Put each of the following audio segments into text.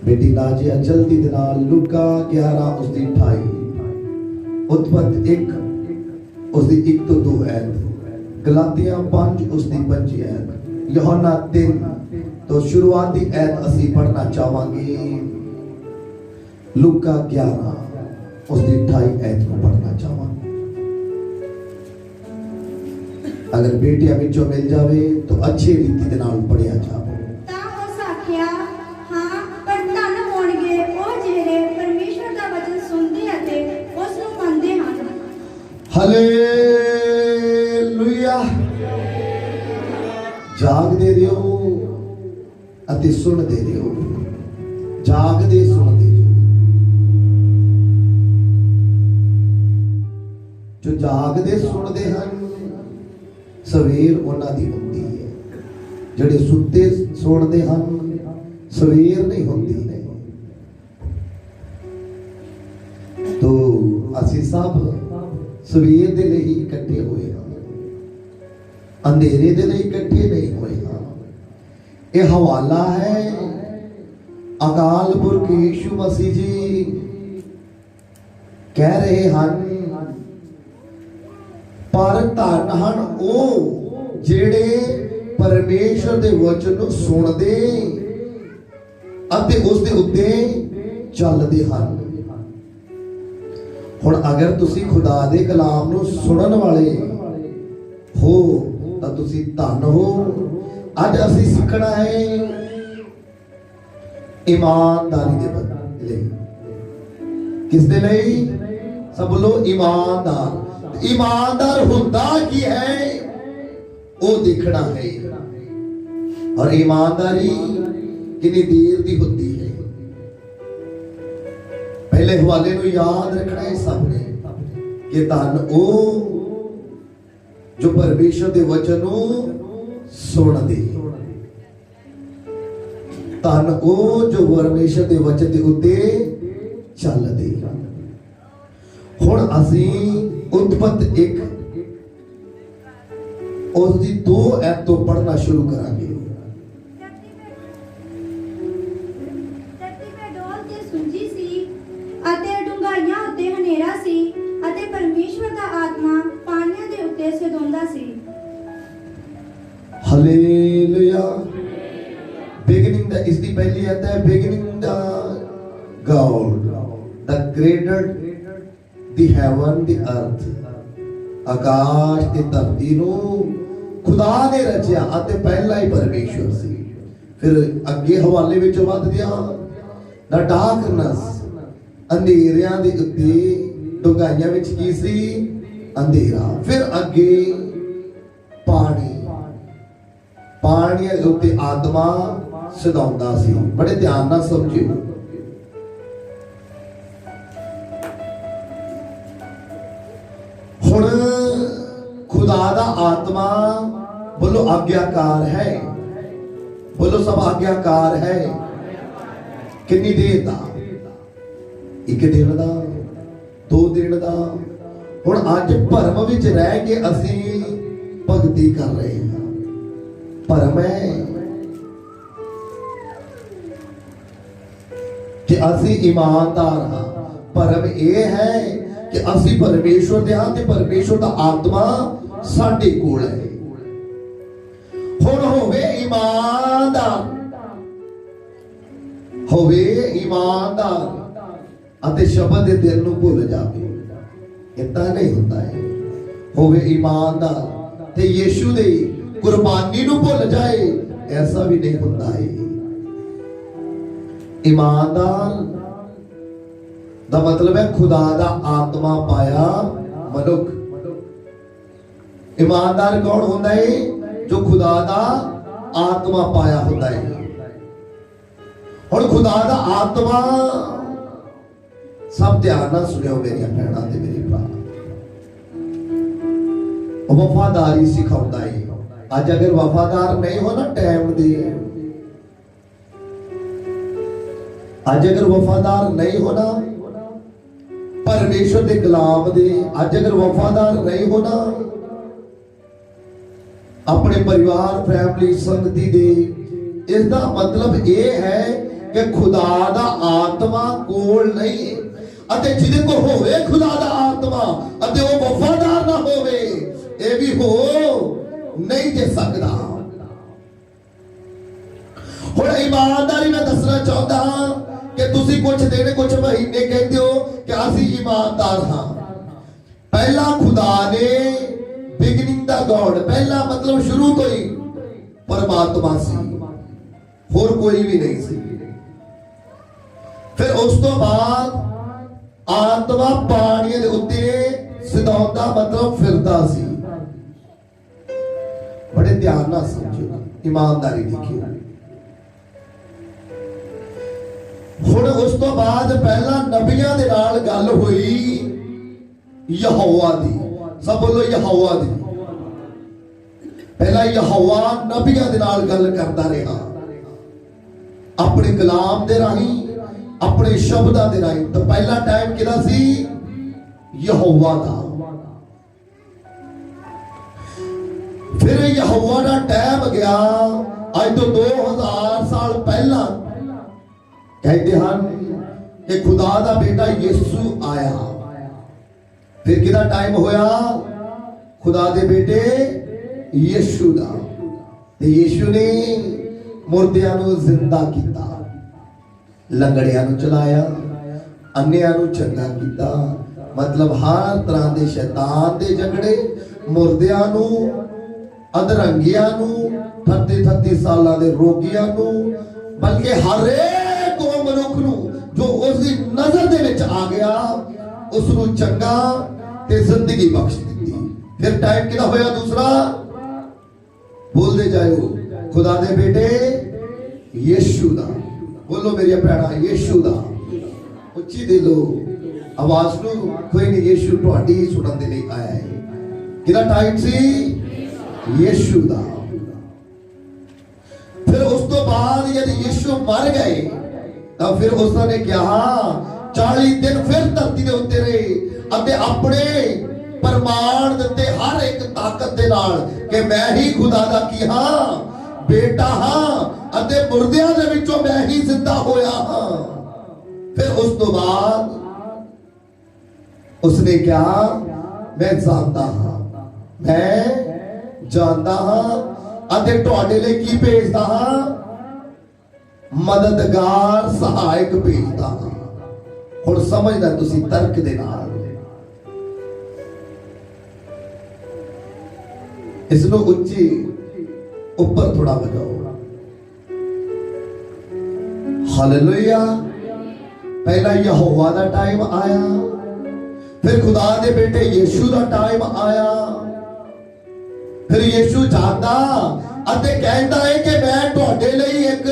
बेटी नाजिया जल्दी दे नाल लूका 11 उसदी 28 उत्पत्त 1 उसदी 1 तो 2 ऐत गलातियां 5 उसदी 25 ऐत यूहन्ना 3 तो शुरुआती ऐत असी पढ़ना चाहांगे। लूका 11 उसदी 28 ऐत को पढ़ना चाहांगे। अगर बेटियां विचों मिल जावे तो अच्छी रीति दे नाल पढ़िया जावे। हालेलुया। जागदे रहो अते सुनदे रहो, जागदे सुनदे रहो। जो जागदे सुनदे हैं सवेर उन्हां दी हुंदी है, जिहड़े सुत्ते सुनदे हैं सवेर नहीं हुंदी है। तो असीं सब सवेर दे लिए इकट्ठे हुए हैं, अंधेरे दे लिए इकट्ठे नहीं हुए हैं। यह हवाला है अकाल पुरख यीशु मसीह जी कह रहे हैं, पर धन हन ओ जेड़े परमेश्वर दे वचन नूं सुनदे अते उस दे उत्ते चलदे हन। हुण अगर तुसी खुदा दे कलाम नूं सुनन वाले हो तां तुसी धन हो। अज असीं सीखना है ईमानदारी दे बदले। किस दे लई? सब बोलो ईमानदार। ईमानदार हुंदा की है वो देखना है, और ईमानदारी कितनी देर दी होती है। पहले हवाले नूं याद रखना है सबने कि धन ओ जो परमेश्वर दे वचन नूं सुनदे, धन ओ जो परमेश्वर दे वचन दे उत्ते चलदे। हुण असीं उत्पत्त 1 उसदी 2 ऐत तो पढ़ना शुरू करांगे। Hallelujah. Beginning the is the पहली आता है beginning the God, the created the heaven the earth। आकाश ते धरती नूं खुदा ने रचिया अते पहला ही परमेश्वर सी। फिर अगे हवाले विच वध दिया the darkness अंधेरियां दे उत्ते डुंगाइयां विच की सी अंधेरा। फिर अगे पानी, पानी दे उत्ते आत्मा सदाउंदा सी। बड़े ध्यान नाल समझियो। हुण खुदा दा आत्मा बोलो आज्ञाकार है, बोलो सब आज्ञाकार है। कितनी देर दा? 1 दिन दा, 2 दिन दा। हुण अज भरम विच रह के असीं भगती कर रहे हैं। भरम है कि असीं ईमानदार हां। भरम यह है कि असीं परमेश्वर दे हां ते परमेश्वर दा आत्मा साडे कोल है। हुण होवे ईमानदार, होवे ईमानदार अते शब्द दे दिल नूं भुल जावे। इतना नहीं होता है। होवे ईमानदार ते यीशु दे कुर्बानी नूं भुल जाए, ऐसा भी नहीं होता है। ईमानदार दा मतलब है खुदा दा आत्मा पाया मनुख। ईमानदार कौन होता है? जो खुदा दा आत्मा पाया होता है। और खुदा दा आत्मा सब ध्यान नाल सुनियो मेरी भैणां ते मेरे भरा, वफादारी सिखाउंदा है। आज अगर वफादार नहीं हो ना टाइम दे, आज अगर वफादार नहीं होना परमेश्वर दे कलाम दे, आज अगर वफादार नहीं होना अपने परिवार फैमिली संगति दे इसका मतलब ये है कि खुदा दा आत्मा कोल नहीं है, अते जिदे को होवे खुदा दा आत्मा अते वो वफादार ना होवे ये भी हो नहीं दे सकदा। हुण ईमानदारी मैं दसना चाहता हाँ कि तुसी कुछ दिन कुछ महीने कहते हो कि असी ईमानदार हाँ। पहला खुदा ने बिगिनिंग दा गॉड, पहला मतलब शुरू तो ही परमात्मा सी, होर कोई भी नहीं सी। फिर उस तो बाद आत्मा पानी दे उत्ते सिधांदा मतलब फिरदा सी। बड़े ध्यान नाल समझो, ईमानदारी देखियो। हुण उस तो बाद पहला नबियां दे नाल गल हुई यहोवा दी, सब बोलो यहोवा दी। पहला यहोवा नबियां दे नाल गल करदा रहा अपने कलाम दे राही, अपने शब्दां दे राही। तो पहला टाइम किहदा सी? यहोवा दा। फिर यहोवा दा टाइम गया अज तो 2000 साल पहला, कहते हैं कि खुदा दा बेटा यीशु आया। फिर किदा टाइम होया? खुदा दे बेटे यीशु दा। ते यीशु ने मुर्दियां नूं जिंदा कीता, लंगड़ियां नूं चलाया, अन्नियां नूं चंगा कीता। मतलब हर तरह दे शैतान दे झगड़े, मुर्दियां नूं, अधरंगियां नूं, 38 सालां दे रोगियां नूं, बल्कि हर एक मनुख नूं जो उसकी नजर दे विच आ गया उसनूं चंगा ते जिंदगी बख्श दी। फिर टाइम किदा होया दूसरा? बोल दे जाओ खुदा दे बेटे यीशु दा। बोलो मेरी भैणा यीशु दा, उच्ची दे लो आवाज नूं। कोई नहीं, यीशु तुहाडी ही सुनन दे लई आया है। किदा टाइम सी? यीशु दा। फिर उस तो बाद यदि यीशु मर गए तो फिर उसने कहा 40 दिन फिर धरती दे उत्ते रहे अते अपने प्रमाण दिते हर एक ताकत दे नाल कि मैं ही खुदा दा की हां बेटा हां अते मुर्दियां दे विचों मैं ही जिंदा होया हां। फिर उस तो बाद उसने कहा मैं जानदा हां, मैं जानदा हां अते तुहाडे लई की भेजदा हां? मददगार सहायक भेजदा हां। हुण समझदा तुसी तर्क दे नाल इसनूं उच्ची ऊपर थोड़ा बजाओ। हालेलुया। पहला यहोवा दा टाइम आया, फिर खुदा दे बेटे यीशु दा टाइम आया। फिर यीशु जाता अते कहता है कि मैं तुहाडे लई एक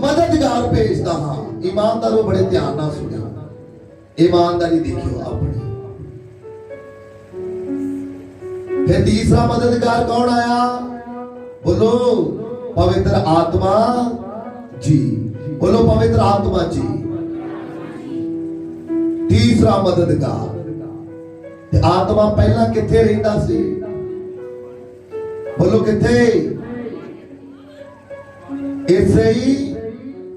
मददगार भेजदा हां। ईमानदारों बड़े ध्यान नाल सुनियो, ईमानदारी देखियो अपनी। फिर तीसरा मददगार कौन आया? बोलो पवित्र आत्मा जी। बोलो पवित्र आत्मा जी। तीसरा मददगार। ते आत्मा पहला किथे रहिंदा सी? बोलो किथे? ऐसे ही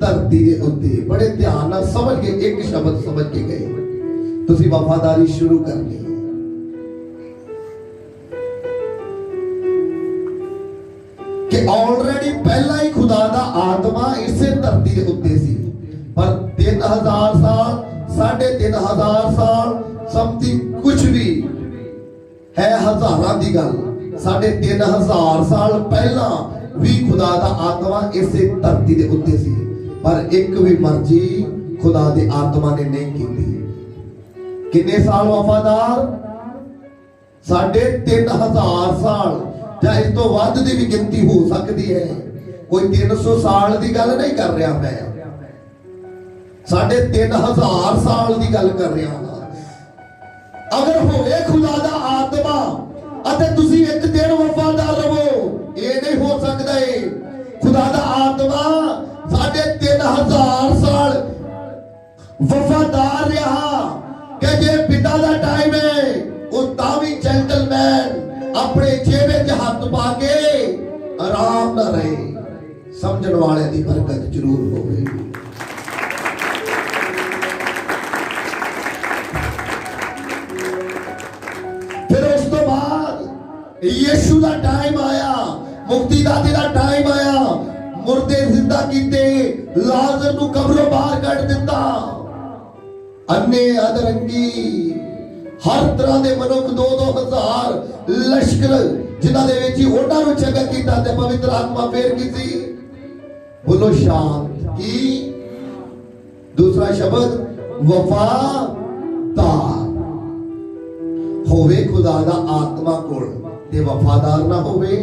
धरती के उत्ते। बड़े ध्यान नाल समझ के एक शब्द समझ के गए, तुसी वफादारी शुरू करनी है। कि ऑलरेडी पहला ही खुदा दा आत्मा इसे धरती के उत्ते सी, पर 3000 साल 3500 साल समथिंग कुछ भी है हजारां दी गल, 3500 साल पहला भी खुदा दा आत्मा इसे धरती के उत्ते सी, पर एक भी मर्जी खुदा दे आत्मा ने नहीं की। कितने साल वफादार? 3500 साल, या इस तो वध दी भी गिनती हो सकती है। कोई 300 साल की गल नहीं कर रहा मैं, 3500 साल की गल कर रहा हां। अगर होए खुदा दा आत्मा अते तुसी एक दिन वफादार रहो, ये नहीं हो सकता है। खुदा दा आत्मा 3500 साल वफादार रहा कि जे पिता दा टाइम है वो तावी जेंटलमैन अपने जेबे च हाथ पा के आराम ना रहे, समझण वाले की बरकत जरूर होगी। फिर उस तो बाद यीशु का टाइम आया, मुक्ति दाते का टाइम आया, मुर्दे जिंदा कीते, लाजर नूं कब्रों बाहर कढ़ दिता, अन्ने अधरंगी हर तरह के मनुख 2-2 हज़ार लश्कर जिन्हां दे विच उन्हां नूं चंगा कीता ते पवित्र आत्मा फेर की सी। बोलो शांत की। दूसरा शब्द वफादार होवे, खुदा दा आत्मा कोल ते वफादार ना होवे,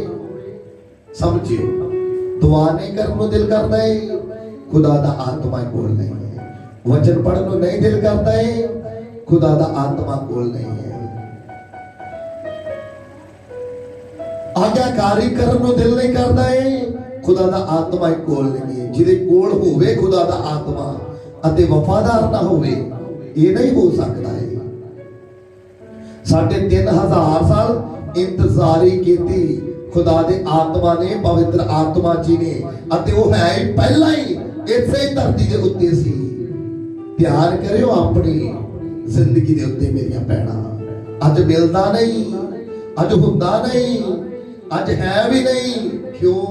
समझियो दुआ नहीं करन नूं दिल करदा है, खुदा दा आत्मा कोल नहीं है। वचन पढ़न नूं नहीं दिल करदा है, खुदा दा आत्मा कोल नहीं है। आज्ञाकारी करन नूं दिल नहीं करदा है, खुदा दा आत्मा कोल नहीं है। जिहदे कोल होवे खुदा दा आत्मा अते वफादार ना होवे, ये नहीं हो सकता है। 3,500 साल इंतजारी कीती खुदा दे आत्मा ने, पवित्र आत्मा जी ने, अते वो है ही पहला ही इसे धरती के उत्ते सी। ध्यान करियो अपनी जिंदगी दे उत्ते मेरियां भैणां, अज मिलदा नहीं, अज हुंदा नहीं, अज है भी नहीं। क्यों?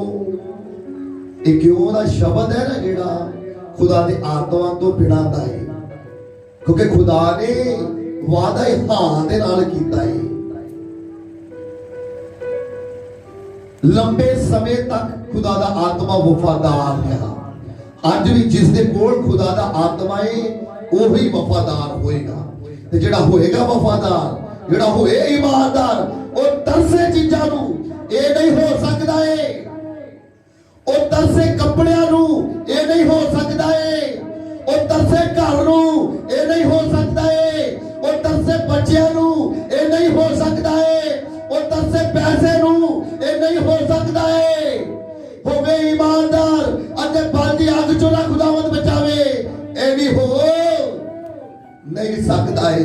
ये क्यों दा शब्द है ना जेड़ा खुदा दे आत्मा तो बिना दा है, क्योंकि खुदा ने वादा ही हां दे नाल कीता है। लंबे समय तक खुदा दा आत्मा वफादार रहा। अज भी जिस दे कोल खुदा दा आत्मा है वो ही वफादार होएगा। ते जेड़ा होएगा वफादार, जेड़ा होए ईमानदार, वो तरसे चीजां नूं ये नहीं हो सकता है, वो तरसे कपड़ियां नूं ये नहीं हो सकता है, वो तरसे घर नूं ये नहीं हो सकता है, वो तरसे बच्चियां नूं ये नहीं हो सकता है, वो तरसे पैसे नूं ये नहीं हो सकता है। होवे ईमानदार अते बाजी अग चों ना खुदावंद बचावे, ये भी हो नहीं सकता है।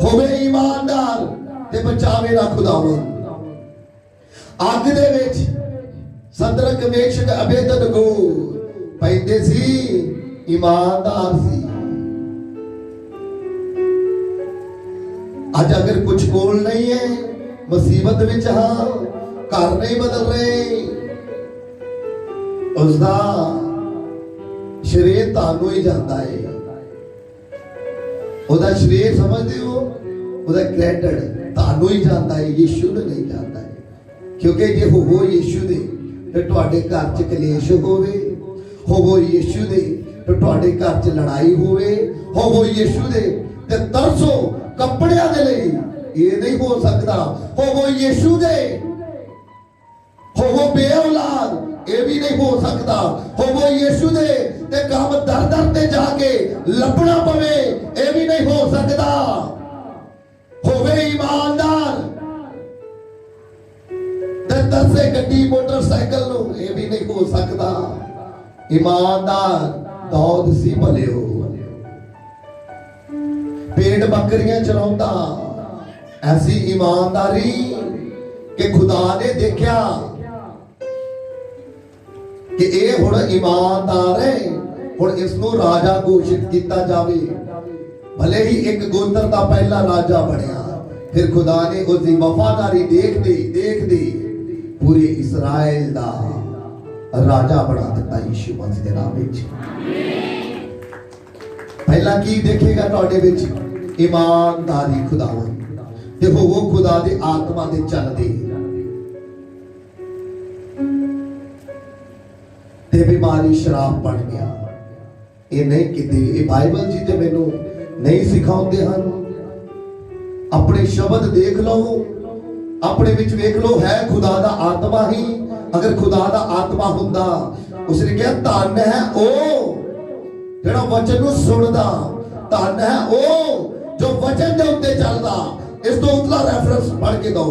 होवे ईमानदार ते बचावे ना खुदावंद। अग दे विच सदरक मेशक अबेदनगो पैंदे सी, ईमानदार सी। आज अगर कुछ कोल नहीं है, मुसीबत विच हां, घर नहीं बदल रहे, उसका शरीर तानू ही जाता है। उसका शरीर समझते हो, उसका क्रेडिट तानू ही जाता है, यीशु ने नहीं जाता है। क्योंकि जे हो यीशु दे ते तुहाडे घर च कलेश होवे, हो यीशु दे ते तुहाडे घर च लड़ाई होवे, हो यीशु दे ते तरसो कपड़ियां दे लई, ये नहीं हो सकता। हो यीशु दे, हो बे औलाद, ये भी नहीं हो सकता। हो यीशु दे ते काम दर दर ते जाके लपना पवे, ये भी नहीं हो सकता। होवे ईमानदार ते तरसे गड्डी मोटरसाइकिल नो, ये भी नहीं हो सकता। ईमानदार दौद सी भलियो, पेड़ बकरियां चराउंदा, ऐसी ईमानदारी कि खुदा ने देखा कि ये हुण ईमानदार है, हुण इसनूं राजा घोषित किया जावे। भले ही एक गोत्र का पहला राजा बनया, फिर खुदा ने उसकी वफादारी देखते देखते पूरे इस्राएल दा राजा बना दिता यीशु मसीह दे नाम विच। पहला की देखेगा तुहाडे विच? ईमानदारी खुदावंद ते वो खुदा दे आत्मा दे चलदे ते बीमारी शराब बन गया। ये नहीं किते, ये बाइबल जी ते मैनू नहीं सिखाउंदे हन। अपने शब्द देख लो, अपने विच वेख लो, है खुदा दा आत्मा ही। अगर खुदा दा आत्मा हुंदा, उसने कहा धन है ओ जेड़ा वचन नूं सुनदा, धन है ओ जो वचन दे उत्ते चलदा। इस तो उतला रेफरेंस पढ़ के दो।